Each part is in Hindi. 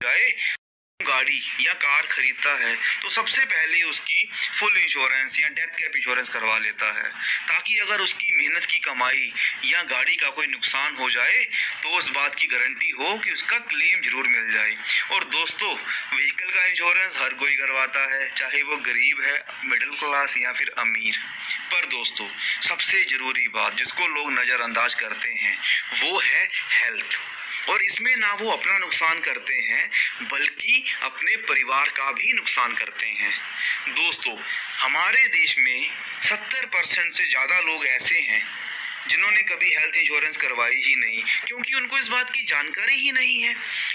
जाए गाड़ी या कार खरीदता है तो सबसे पहले उसकी फुल इंश्योरेंस या डेथ कैप इंश्योरेंस करवा लेता है, ताकि अगर उसकी मेहनत की कमाई या गाड़ी का कोई नुकसान हो जाए तो उस बात की गारंटी हो कि उसका क्लेम जरूर मिल जाए। और दोस्तों, व्हीकल का इंश्योरेंस हर कोई करवाता है, चाहे वो गरीब है, मिडिल क्लास या फिर अमीर। पर दोस्तों, सबसे जरूरी बात जिसको लोग नज़रअंदाज करते हैं वो है हेल्थ। और इसमें ना वो अपना नुकसान करते हैं बल्कि अपने परिवार का भी नुकसान करते हैं। दोस्तों, हमारे देश में 70% से ज़्यादा लोग ऐसे हैं जिन्होंने कभी हेल्थ इंश्योरेंस करवाई ही नहीं, क्योंकि उनको इस बात की जानकारी ही नहीं है।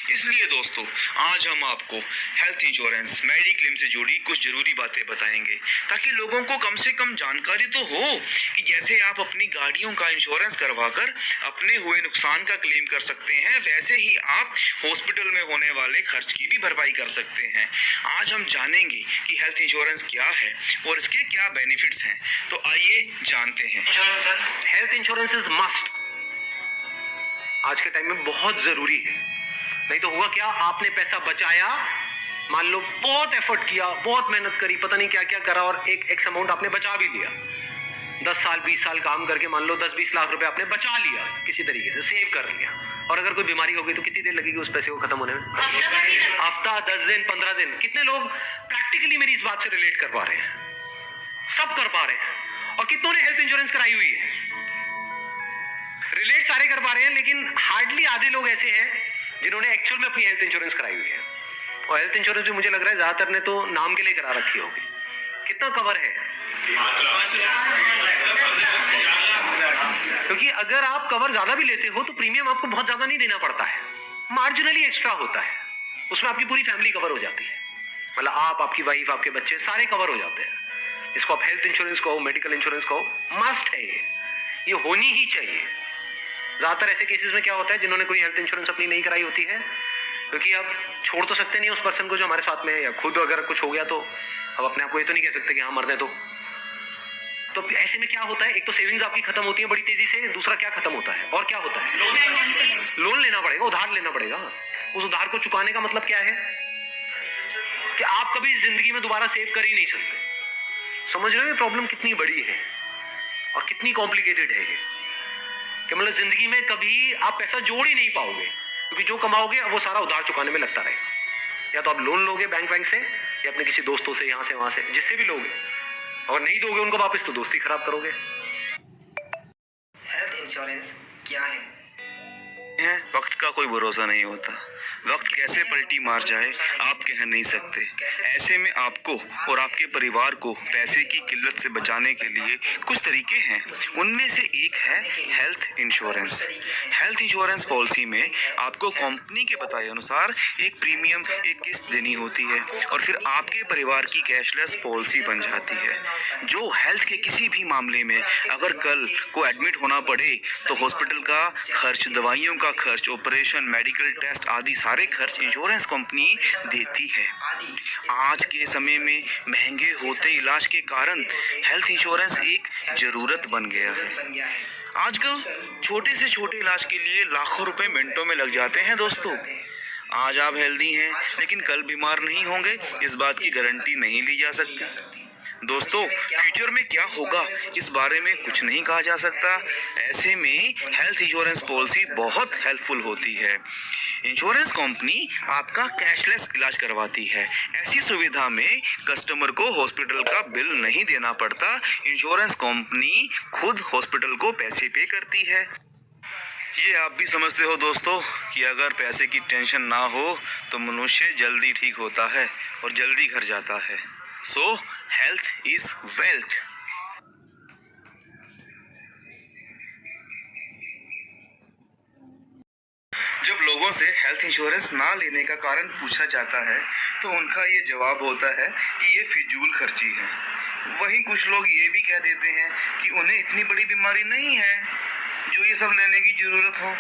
इसलिए दोस्तों, आज हम आपको हेल्थ इंश्योरेंस मेडिक्लेम से जुड़ी कुछ जरूरी बातें बताएंगे, ताकि लोगों को कम से कम जानकारी तो हो कि जैसे आप अपनी गाड़ियों का इंश्योरेंस करवाकर अपने हुए नुकसान का क्लेम कर सकते हैं, वैसे ही आप हॉस्पिटल में होने वाले खर्च की भी भरपाई कर सकते हैं। आज हम जानेंगे कि हेल्थ इंश्योरेंस क्या है और इसके क्या बेनिफिट्स हैं। तो आइए जानते हैं। हेल्थ इंश्योरेंस इज मस्ट, आज के टाइम में बहुत जरूरी है। नहीं तो हुआ क्या, आपने पैसा बचाया, मान लो बहुत एफर्ट किया, बहुत मेहनत करी, पता नहीं क्या क्या करा और एक एक्स अमाउंट आपने बचा भी लिया। 10 साल 20 साल काम करके मान लो 10-20 लाख रुपए आपने बचा लिया, किसी तरीके से सेव कर लिया। और अगर कोई बीमारी हो गई तो कितनी देर लगेगी उस पैसे को खत्म होने में? हफ्ता, 10 दिन, 15 दिन। कितने लोग प्रैक्टिकली मेरी इस बात से रिलेट कर पा रहे हैं? सब कर पा रहे हैं। और कितनों ने हेल्थ इंश्योरेंस कराई हुई है? रिलेट सारे कर पा रहे हैं, लेकिन हार्डली आधे लोग ऐसे हैं जिन्होंने एक्चुअल में अपनी हेल्थ इंश्योरेंस कराई हुई है। और हेल्थ इंश्योरेंस भी मुझे लग रहा है ज्यादातर ने तो नाम के लिए करा रखी होगी। कितना कवर है? क्योंकि अगर आप कवर ज्यादा भी लेते हो तो प्रीमियम आपको बहुत ज्यादा नहीं देना पड़ता है, मार्जिनली एक्स्ट्रा होता है। उसमें आपकी पूरी फैमिली कवर हो जाती है, मतलब आप, आपकी वाइफ, आपके बच्चे सारे कवर हो जाते हैं। इसको आप हेल्थ इंश्योरेंस कहो, मेडिकल इंश्योरेंस कहो, मस्ट है ये होनी ही चाहिए। ज्यादातर ऐसे केसेस में क्या होता है, जिन्होंने कोई हेल्थ इंश्योरेंस अपनी नहीं कराई होती है, क्योंकि आप छोड़ तो सकते नहीं उस पर्सन को जो हमारे साथ में है, या खुद अगर कुछ हो गया तो अब अपने आप को ये तो नहीं कह सकते कि हाँ मर गए। तो ऐसे में क्या होता है, एक तो सेविंग्स आपकी खत्म होती है बड़ी तेजी से, दूसरा क्या खत्म होता है, और क्या होता है, लोन लेना पड़ेगा, उधार लेना पड़ेगा। उस उधार को चुकाने का मतलब क्या है कि आप कभी जिंदगी में दोबारा सेव कर ही नहीं सकते। समझ रहे हो ये प्रॉब्लम कितनी बड़ी है और कितनी कॉम्प्लिकेटेड है ये, कि मतलब जिंदगी में कभी आप पैसा जोड़ ही नहीं पाओगे, क्योंकि जो कमाओगे वो सारा उधार चुकाने में लगता रहेगा। या तो आप लोन लोगे बैंक से, या अपने किसी दोस्तों से, यहाँ से वहां से, जिससे भी लोगे, और नहीं दोगे उनको वापस तो दोस्ती खराब करोगे। हेल्थ इंश्योरेंस क्या है? वक्त का कोई भरोसा नहीं होता, वक्त कैसे पलटी मार जाए आप कह नहीं सकते। ऐसे में आपको और आपके परिवार को पैसे की किल्लत से बचाने के लिए कुछ तरीके हैं। उनमें से एक है health insurance. Health insurance policy में आपको कंपनी के बताए अनुसार एक प्रीमियम, एक किस्त देनी होती है, और फिर आपके परिवार की कैशलेस पॉलिसी बन जाती है, जो हेल्थ के किसी भी मामले में अगर कल को एडमिट होना पड़े तो हॉस्पिटल का खर्च, दवाइयों का खर्च, ऑपरेशन, मेडिकल टेस्ट आदि सारे खर्च इंश्योरेंस कंपनी देती है। आज के समय में महंगे होते इलाज के कारण हेल्थ इंश्योरेंस एक जरूरत बन गया है। आजकल छोटे से छोटे इलाज के लिए लाखों रुपए मिनटों में लग जाते हैं। दोस्तों, आज आप हेल्दी हैं लेकिन कल बीमार नहीं होंगे, इस बात की गारंटी नहीं ली जा सकती। दोस्तों, फ्यूचर में क्या होगा इस बारे में कुछ नहीं कहा जा सकता। ऐसे में हेल्थ इंश्योरेंस पॉलिसी बहुत हेल्पफुल होती है। इंश्योरेंस कंपनी आपका कैशलेस इलाज करवाती है। ऐसी सुविधा में कस्टमर को हॉस्पिटल का बिल नहीं देना पड़ता, इंश्योरेंस कंपनी खुद हॉस्पिटल को पैसे पे करती है। ये आप भी समझते हो दोस्तों कि अगर पैसे की टेंशन ना हो तो मनुष्य जल्दी ठीक होता है और जल्दी घर जाता है। सो हेल्थ इज वेल्थ। जब लोगों से हेल्थ इंश्योरेंस ना लेने का कारण पूछा जाता है तो उनका ये जवाब होता है कि ये फिजूल खर्ची है। वहीं कुछ लोग ये भी कह देते हैं कि उन्हें इतनी बड़ी बीमारी नहीं है जो ये सब लेने की जरूरत हो।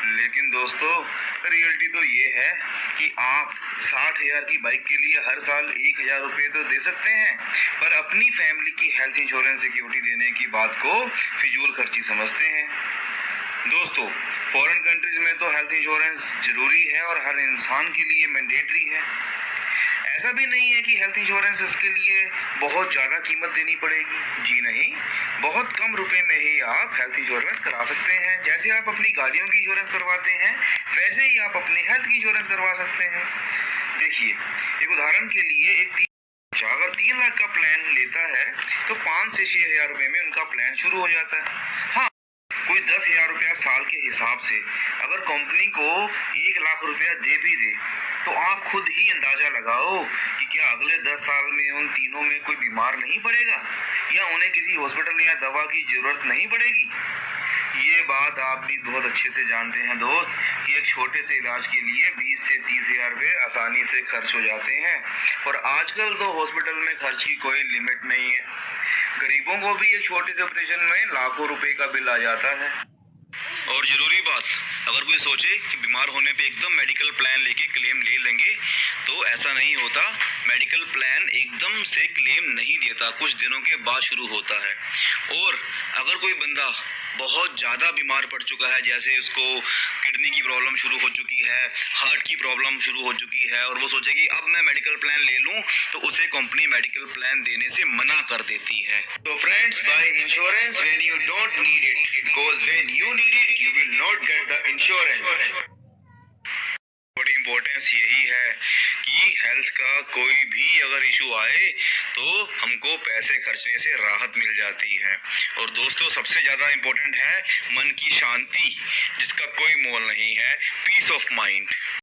लेकिन दोस्तों, रियलिटी तो ये है कि आप 60,000 की बाइक के लिए हर साल 1,000 रुपये तो दे सकते हैं, पर अपनी फैमिली की हेल्थ इंश्योरेंस सिक्योरिटी देने की बात को फिजूल खर्ची समझते हैं। दोस्तों, फॉरेन कंट्रीज में तो हेल्थ इंश्योरेंस जरूरी है और हर इंसान के लिए मैंडेटरी है। ऐसा भी नहीं है कि हेल्थ इंश्योरेंस इसके लिए बहुत ज़्यादा कीमत देनी पड़ेगी। जी नहीं, बहुत कम रुपए में ही आप हेल्थ इंश्योरेंस करा सकते हैं। जैसे आप अपनी गाड़ियों की इंश्योरेंस करवाते हैं, वैसे ही आप अपनी हेल्थ की इंश्योरेंस करवा सकते हैं। देखिए, एक उदाहरण के लिए अगर 3 लाख का प्लान लेता है तो 5 से 6 हज़ार रुपये में उनका प्लान शुरू हो जाता है। हाँ, कोई 10,000 रुपया साल के हिसाब से अगर कंपनी को 1 लाख रुपया दे भी दे तो आप खुद ही अंदाजा लगाओ कि क्या अगले 10 साल में उन तीनों में कोई बीमार नहीं पड़ेगा या उन्हें किसी हॉस्पिटल या दवा की जरूरत नहीं पड़ेगी। ये बात आप भी बहुत अच्छे से जानते हैं दोस्त कि एक छोटे से इलाज के लिए 20 से 30 हज़ार रुपये आसानी से खर्च हो जाते हैं और आजकल तो हॉस्पिटल में खर्च की कोई लिमिट नहीं है। गरीबों को भी एक छोटे से ऑपरेशन में लाखों रुपए का बिल आ जाता है। और जरूरी बात, अगर कोई सोचे कि बीमार होने पे एकदम मेडिकल प्लान लेके क्लेम ले लेंगे तो ऐसा नहीं होता। मेडिकल प्लान एकदम से क्लेम नहीं देता, कुछ दिनों के बाद शुरू होता है। और अगर कोई बंदा बहुत ज़्यादा बीमार पड़ चुका है, जैसे उसको किडनी की प्रॉब्लम शुरू हो चुकी है, हार्ट की प्रॉब्लम शुरू हो चुकी है और वो सोचे कि अब मैं मेडिकल प्लान ले लूं, तो उसे कंपनी मेडिकल प्लान देने से मना कर देती है। तो friends, buy insurance when you don't need it, because when you need it you will not get the insurance. बड़ी इम्पोर्टेंस यही है कि हेल्थ का कोई भी अगर इशू आए तो हमको पैसे खर्चने से राहत मिल जाती है। और दोस्तों, सबसे ज़्यादा इम्पोर्टेंट है मन की शांति, जिसका कोई मोल नहीं है, पीस ऑफ माइंड।